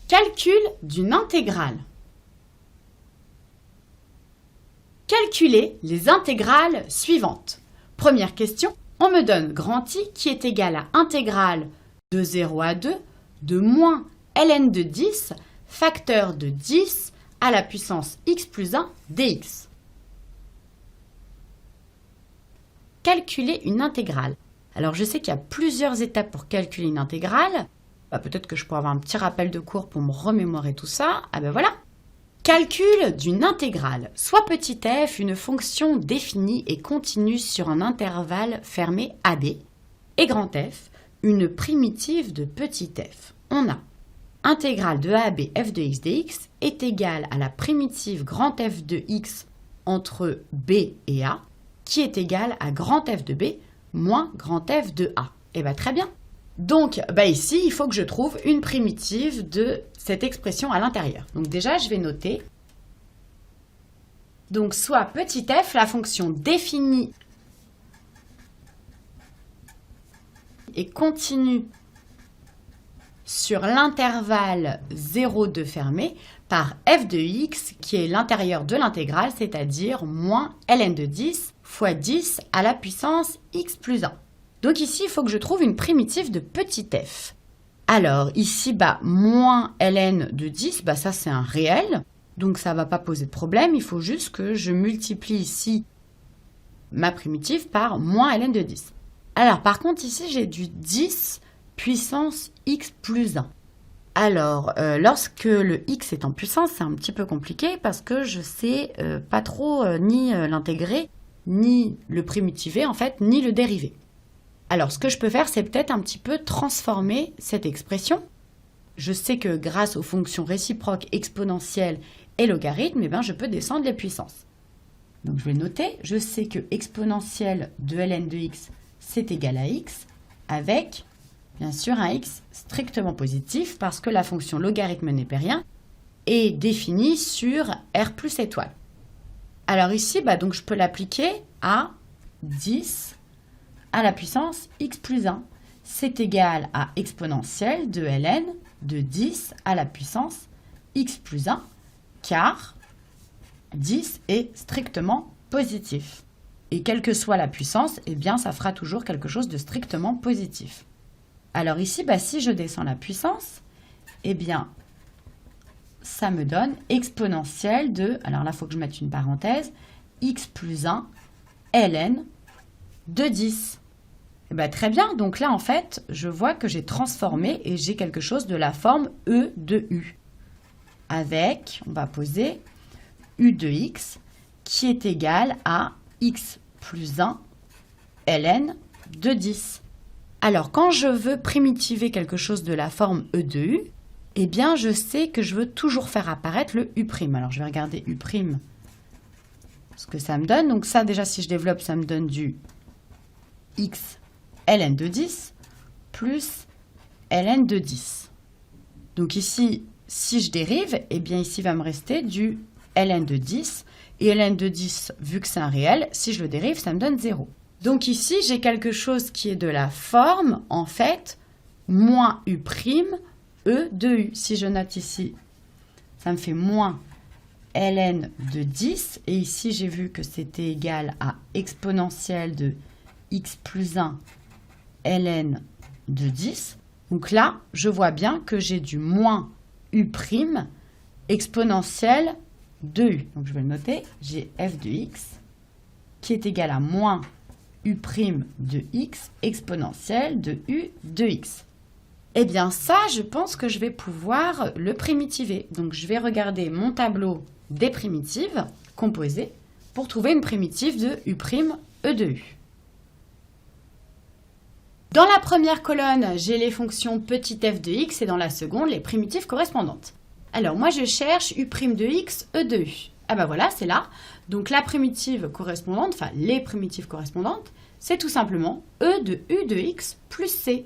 Calcul d'une intégrale. Calculer les intégrales suivantes. Première question, on me donne grand I qui est égal à intégrale de 0 à 2 de moins ln de 10 facteur de 10 à la puissance x plus 1 dx. Calculer une intégrale. Alors je sais qu'il y a plusieurs étapes pour calculer une intégrale. Peut-être que je pourrais avoir un petit rappel de cours pour me remémorer tout ça. Ah ben voilà. Calcul d'une intégrale. Soit petit f, une fonction définie et continue sur un intervalle fermé AB. Et grand F, une primitive de petit f. On a intégrale de AB f de x dx est égale à la primitive grand F de x entre B et A, qui est égale à grand F de B moins grand F de A. Et bien très bien. Donc ici, il faut que je trouve une primitive de cette expression à l'intérieur. Donc déjà, je vais noter. Donc soit petit f, la fonction définie et continue sur l'intervalle 0,2 fermé par f de x qui est l'intérieur de l'intégrale, c'est-à-dire moins ln de 10 fois 10 à la puissance x plus 1. Donc ici, il faut que je trouve une primitive de petit f. Alors ici, moins ln de 10, ça c'est un réel, donc ça ne va pas poser de problème. Il faut juste que je multiplie ici ma primitive par moins ln de 10. Alors par contre, ici, j'ai du 10 puissance x plus 1. Alors, lorsque le x est en puissance, c'est un petit peu compliqué parce que je ne sais pas trop ni l'intégrer, ni le primitiver, en fait, ni le dériver. Alors, ce que je peux faire, c'est peut-être un petit peu transformer cette expression. Je sais que grâce aux fonctions réciproques exponentielles et logarithmes, je peux descendre les puissances. Donc, je vais noter, je sais que exponentielle de ln de x, c'est égal à x, avec, bien sûr, un x strictement positif, parce que la fonction logarithme népérien est définie sur r plus étoile. Alors ici, donc, je peux l'appliquer à 10 à la puissance x plus 1. C'est égal à exponentielle de ln de 10 à la puissance x plus 1, car 10 est strictement positif. Et quelle que soit la puissance, ça fera toujours quelque chose de strictement positif. Alors ici, si je descends la puissance, ça me donne exponentielle de, alors là, il faut que je mette une parenthèse, x plus 1 ln de 10. Très bien, donc là, en fait, je vois que j'ai transformé et j'ai quelque chose de la forme E de U. Avec, on va poser U de x qui est égal à x plus 1 ln de 10. Alors, quand je veux primitiver quelque chose de la forme E de U, je sais que je veux toujours faire apparaître le U'. Alors, je vais regarder U', ce que ça me donne. Donc ça, déjà, si je développe, ça me donne du x ln de 10 plus ln de 10. Donc ici, si je dérive, ici va me rester du ln de 10. Et ln de 10, vu que c'est un réel, si je le dérive, ça me donne 0. Donc ici, j'ai quelque chose qui est de la forme, en fait, moins U', E de U. Si je note ici, ça me fait moins ln de 10. Et ici, j'ai vu que c'était égal à exponentielle de x plus 1 ln de 10. Donc là, je vois bien que j'ai du moins U' exponentielle de U. Donc je vais le noter, j'ai f de x qui est égal à moins U' de x exponentielle de U de x. Ça, je pense que je vais pouvoir le primitiver. Donc je vais regarder mon tableau des primitives composées pour trouver une primitive de U' E de U. Dans la première colonne, j'ai les fonctions petit f de x et dans la seconde, les primitives correspondantes. Alors moi, je cherche U' de x, E de U. Voilà, c'est là. Donc la primitive correspondante, enfin les primitives correspondantes, c'est tout simplement E de U de x plus c.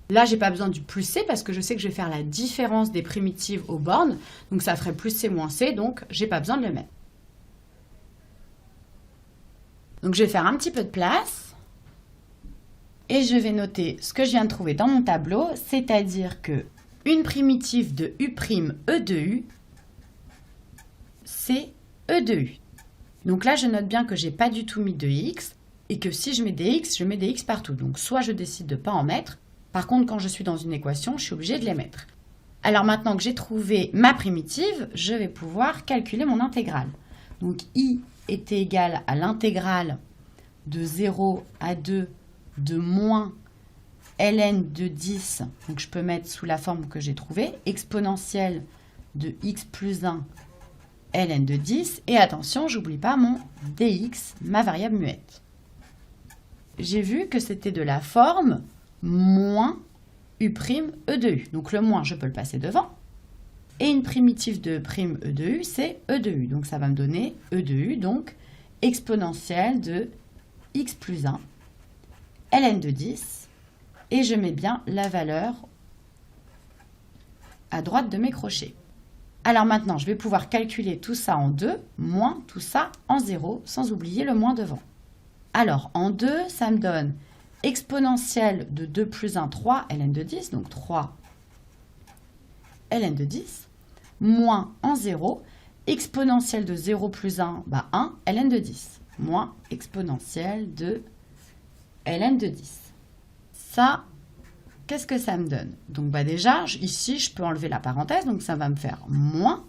Là, je n'ai pas besoin du plus c parce que je sais que je vais faire la différence des primitives aux bornes. Donc ça ferait plus c moins c, donc je n'ai pas besoin de le mettre. Donc je vais faire un petit peu de place. Et je vais noter ce que je viens de trouver dans mon tableau, c'est-à-dire que une primitive de U', E de U, c'est E de U. Donc là, je note bien que je n'ai pas du tout mis de X et que si je mets des X, je mets des X partout. Donc soit je décide de ne pas en mettre. Par contre, quand je suis dans une équation, je suis obligée de les mettre. Alors maintenant que j'ai trouvé ma primitive, je vais pouvoir calculer mon intégrale. Donc I était égal à l'intégrale de 0 à 2 de moins ln de 10. Donc je peux mettre sous la forme que j'ai trouvée, exponentielle de x plus 1 ln de 10. Et attention, j'oublie pas mon dx, ma variable muette. J'ai vu que c'était de la forme moins U' E de U. Donc le moins, je peux le passer devant. Et une primitive de E' de U, c'est E de U. Donc ça va me donner E de U, donc exponentielle de x plus 1 ln de 10. Et je mets bien la valeur à droite de mes crochets. Alors maintenant, je vais pouvoir calculer tout ça en 2, moins tout ça en 0, sans oublier le moins devant. Alors, en 2, ça me donne exponentielle de 2 plus 1, 3 ln de 10, donc 3 ln de 10, moins en 0, exponentielle de 0 plus 1, 1 ln de 10, moins exponentielle de ln de 10. Ça, qu'est-ce que ça me donne? Donc déjà, ici, je peux enlever la parenthèse, donc ça va me faire moins.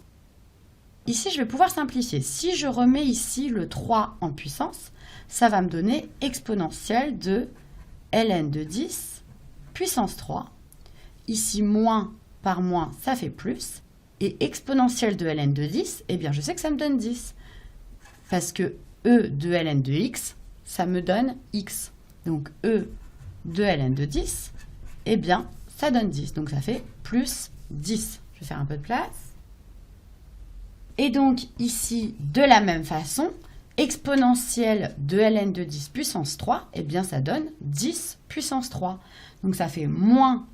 Ici, je vais pouvoir simplifier. Si je remets ici le 3 en puissance, ça va me donner exponentielle de ln de 10 puissance 3. Ici, moins par moins, ça fait plus. Et exponentielle de ln de 10, eh bien, je sais que ça me donne 10. Parce que E de ln de x, ça me donne x. Donc, E de ln de 10, eh bien, ça donne 10. Donc, ça fait plus 10. Je vais faire un peu de place. Et donc, ici, de la même façon, exponentielle de ln de 10 puissance 3, eh bien, ça donne 10 puissance 3. Donc, ça fait moins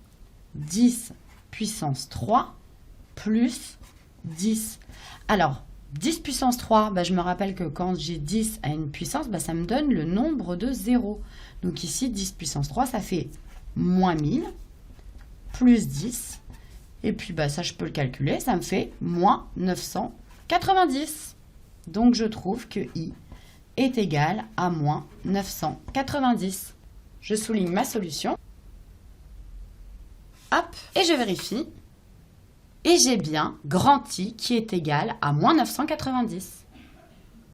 10 puissance 3 plus 10. Alors, 10 puissance 3, je me rappelle que quand j'ai 10 à une puissance, ça me donne le nombre de 0. Donc ici, 10 puissance 3, ça fait moins 1000 plus 10. Et puis, ça, je peux le calculer. Ça me fait moins 990. Donc, je trouve que I est égal à moins 990. Je souligne ma solution. Hop, et je vérifie. Et j'ai bien grand I qui est égal à moins 990.